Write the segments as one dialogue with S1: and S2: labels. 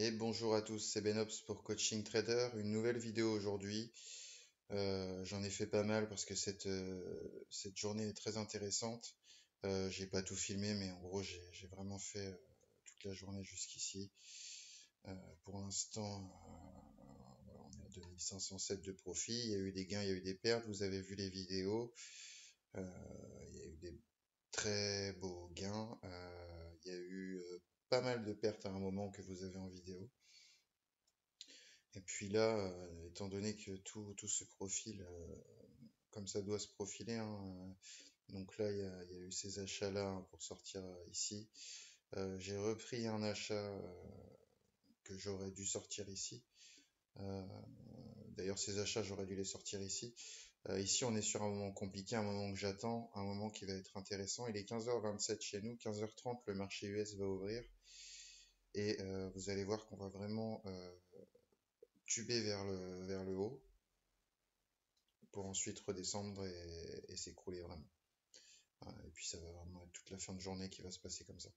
S1: Et bonjour à tous, c'est Benops pour Coaching Trader. Une nouvelle vidéo aujourd'hui. J'en ai fait pas mal parce que cette journée est très intéressante. J'ai pas tout filmé, mais en gros, j'ai vraiment fait toute la journée jusqu'ici. Euh, pour l'instant, voilà, on est à 2507 de profit. Il y a eu des gains, il y a eu des pertes. Vous avez vu les vidéos. Euh, il y a eu des très beaux gains. Il y a eu pas mal de pertes à un moment que vous avez en vidéo. Et puis là, étant donné que tout se profile comme ça doit se profiler, hein, donc là, il y a eu ces achats-là hein, pour sortir ici. J'ai repris un achat que j'aurais dû sortir ici. Euh, D'ailleurs, ces achats, j'aurais dû les sortir ici. Ici, on est sur un moment compliqué, un moment que j'attends, un moment qui va être intéressant. Il est 15h27 chez nous, 15h30, le marché US va ouvrir. Et vous allez voir qu'on va vraiment tuber vers le haut, pour ensuite redescendre et s'écrouler vraiment. Et puis ça va vraiment être toute la fin de journée qui va se passer comme ça.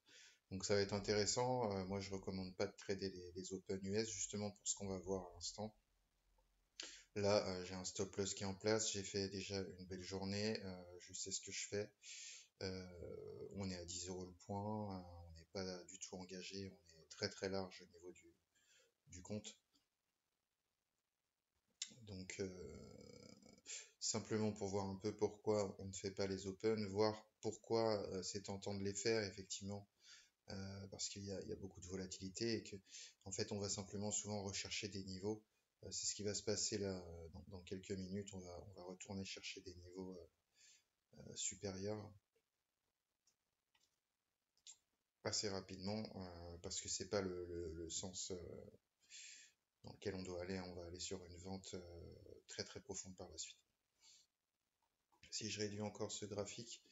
S1: Donc ça va être intéressant. Moi je recommande pas de trader les Open US justement pour ce qu'on va voir à l'instant. Là j'ai un stop loss qui est en place. J'ai fait déjà une belle journée. Je sais ce que je fais. On est à 10 euros le point. On n'est pas du tout engagé. On est très très large au niveau du compte. Donc simplement pour voir un peu pourquoi on ne fait pas les open, voir pourquoi c'est tentant de les faire, effectivement, parce il y a beaucoup de volatilité et que, en fait, on va simplement souvent rechercher des niveaux. C'est ce qui va se passer là dans quelques minutes. On va retourner chercher des niveaux supérieurs assez rapidement parce que c'est pas le sens dans lequel on doit aller. On va aller sur une vente très très profonde par la suite. Si je réduis encore ce graphique,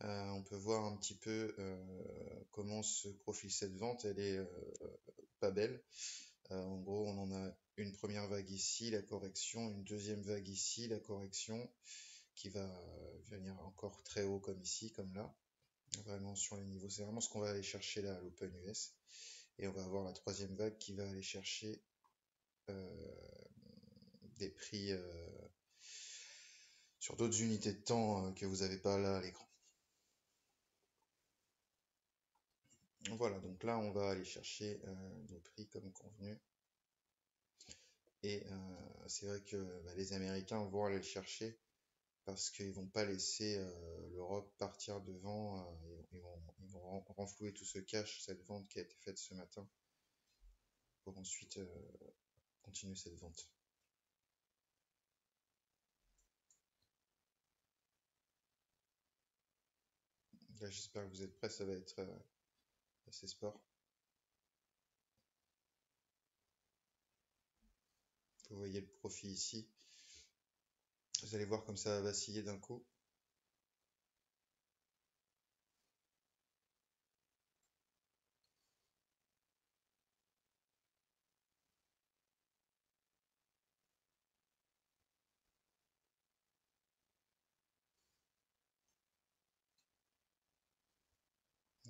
S1: on peut voir un petit peu comment se profile cette vente. Elle est pas belle. En gros, on en a une première vague ici, la correction, une deuxième vague ici, la correction, qui va venir encore très haut comme ici, comme là, vraiment sur les niveaux. C'est vraiment ce qu'on va aller chercher là à l'Open US. Et on va avoir la troisième vague qui va aller chercher des prix sur d'autres unités de temps que vous n'avez pas là à l'écran. Voilà, donc là on va aller chercher nos prix comme convenu. Et c'est vrai que les Américains vont aller le chercher parce qu'ils vont pas laisser l'Europe partir devant. Ils vont renflouer tout ce cash, cette vente qui a été faite ce matin, pour ensuite continuer cette vente. Là, j'espère que vous êtes prêts, ça va être assez sport. Vous voyez le profit ici. Vous allez voir comme ça va vaciller d'un coup.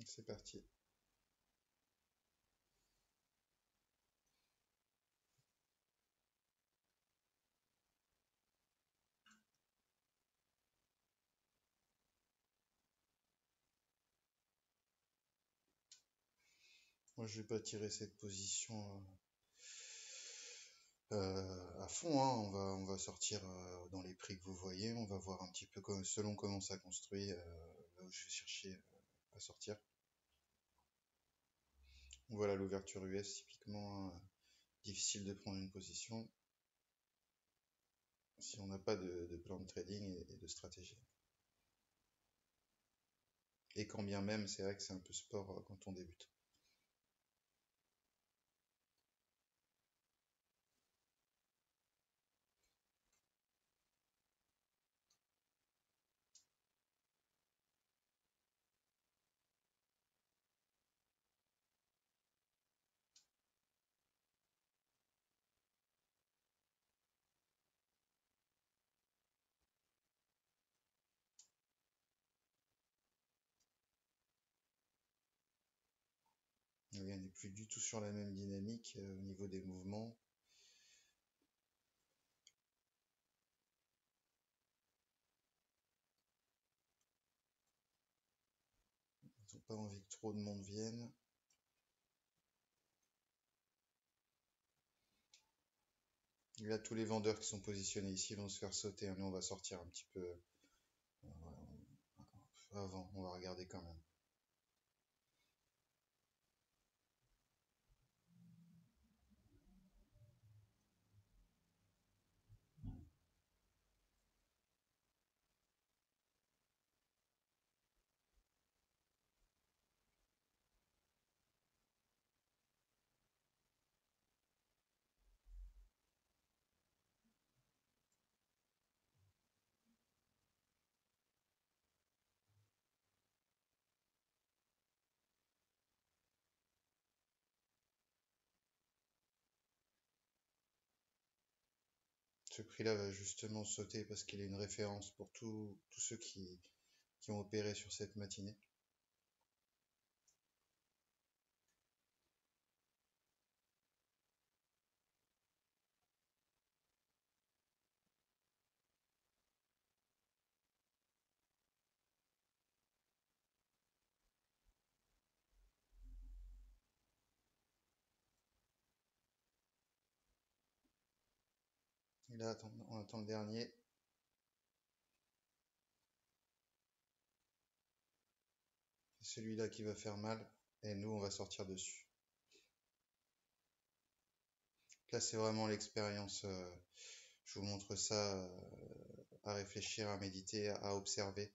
S1: C'est parti. Moi, je vais pas tirer cette position à fond, hein. On va sortir dans les prix que vous voyez. On va voir un petit peu selon comment ça construit, là où je vais chercher à sortir. Voilà l'ouverture US, typiquement difficile de prendre une position si on n'a pas de plan de trading et de stratégie. Et quand bien même, c'est vrai que c'est un peu sport quand on débute. n'est plus du tout sur la même dynamique au niveau des mouvements. Ils n'ont pas envie que trop de monde vienne. Et là, tous les vendeurs qui sont positionnés ici vont se faire sauter. Nous, on va sortir un petit peu avant. On va regarder quand même. Ce prix-là va justement sauter parce qu'il est une référence pour tous ceux qui ont opéré sur cette matinée. Et là, on attend le dernier. C'est celui-là qui va faire mal. Et nous, on va sortir dessus. Là, c'est vraiment l'expérience. Je vous montre ça à réfléchir, à méditer, à observer.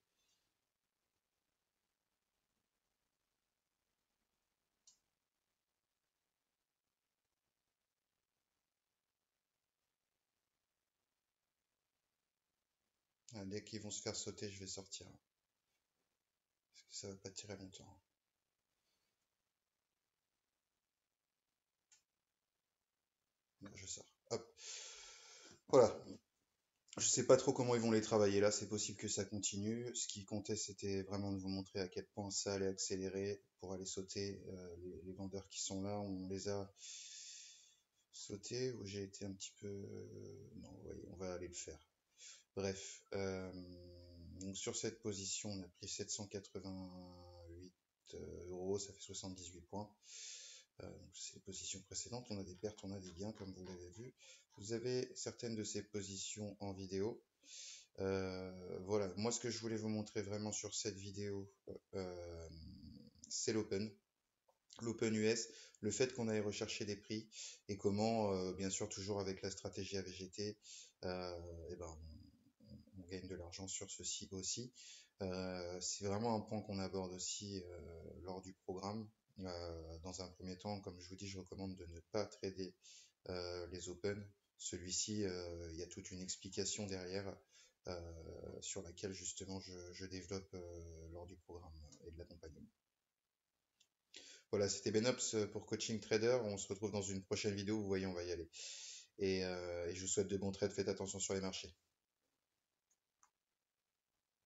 S1: Dès qu'ils vont se faire sauter, je vais sortir. Parce que ça va pas tirer longtemps. Là, je sors. Hop. Voilà. Je sais pas trop comment ils vont les travailler là, c'est possible que ça continue. Ce qui comptait, c'était vraiment de vous montrer à quel point ça allait accélérer pour aller sauter. Les vendeurs qui sont là, on les a sautés, ou j'ai été un petit peu... Non, vous voyez, on va aller le faire. Bref, donc sur cette position, on a pris 788 euros, ça fait 78 points. Donc c'est les positions précédentes, on a des pertes, on a des gains, comme vous l'avez vu. Vous avez certaines de ces positions en vidéo. Voilà, moi ce que je voulais vous montrer vraiment sur cette vidéo, c'est l'Open US, le fait qu'on aille rechercher des prix et comment, bien sûr toujours avec la stratégie AVGT, et ben, on gagne de l'argent sur ceci aussi. C'est vraiment un point qu'on aborde aussi lors du programme. Dans un premier temps, comme je vous dis, je recommande de ne pas trader les Open. Celui-ci, il y a toute une explication derrière sur laquelle justement je développe lors du programme et de l'accompagnement. Voilà, c'était Benops pour Coaching Trader. On se retrouve dans une prochaine vidéo. Vous voyez, on va y aller. Et je vous souhaite de bons trades. Faites attention sur les marchés.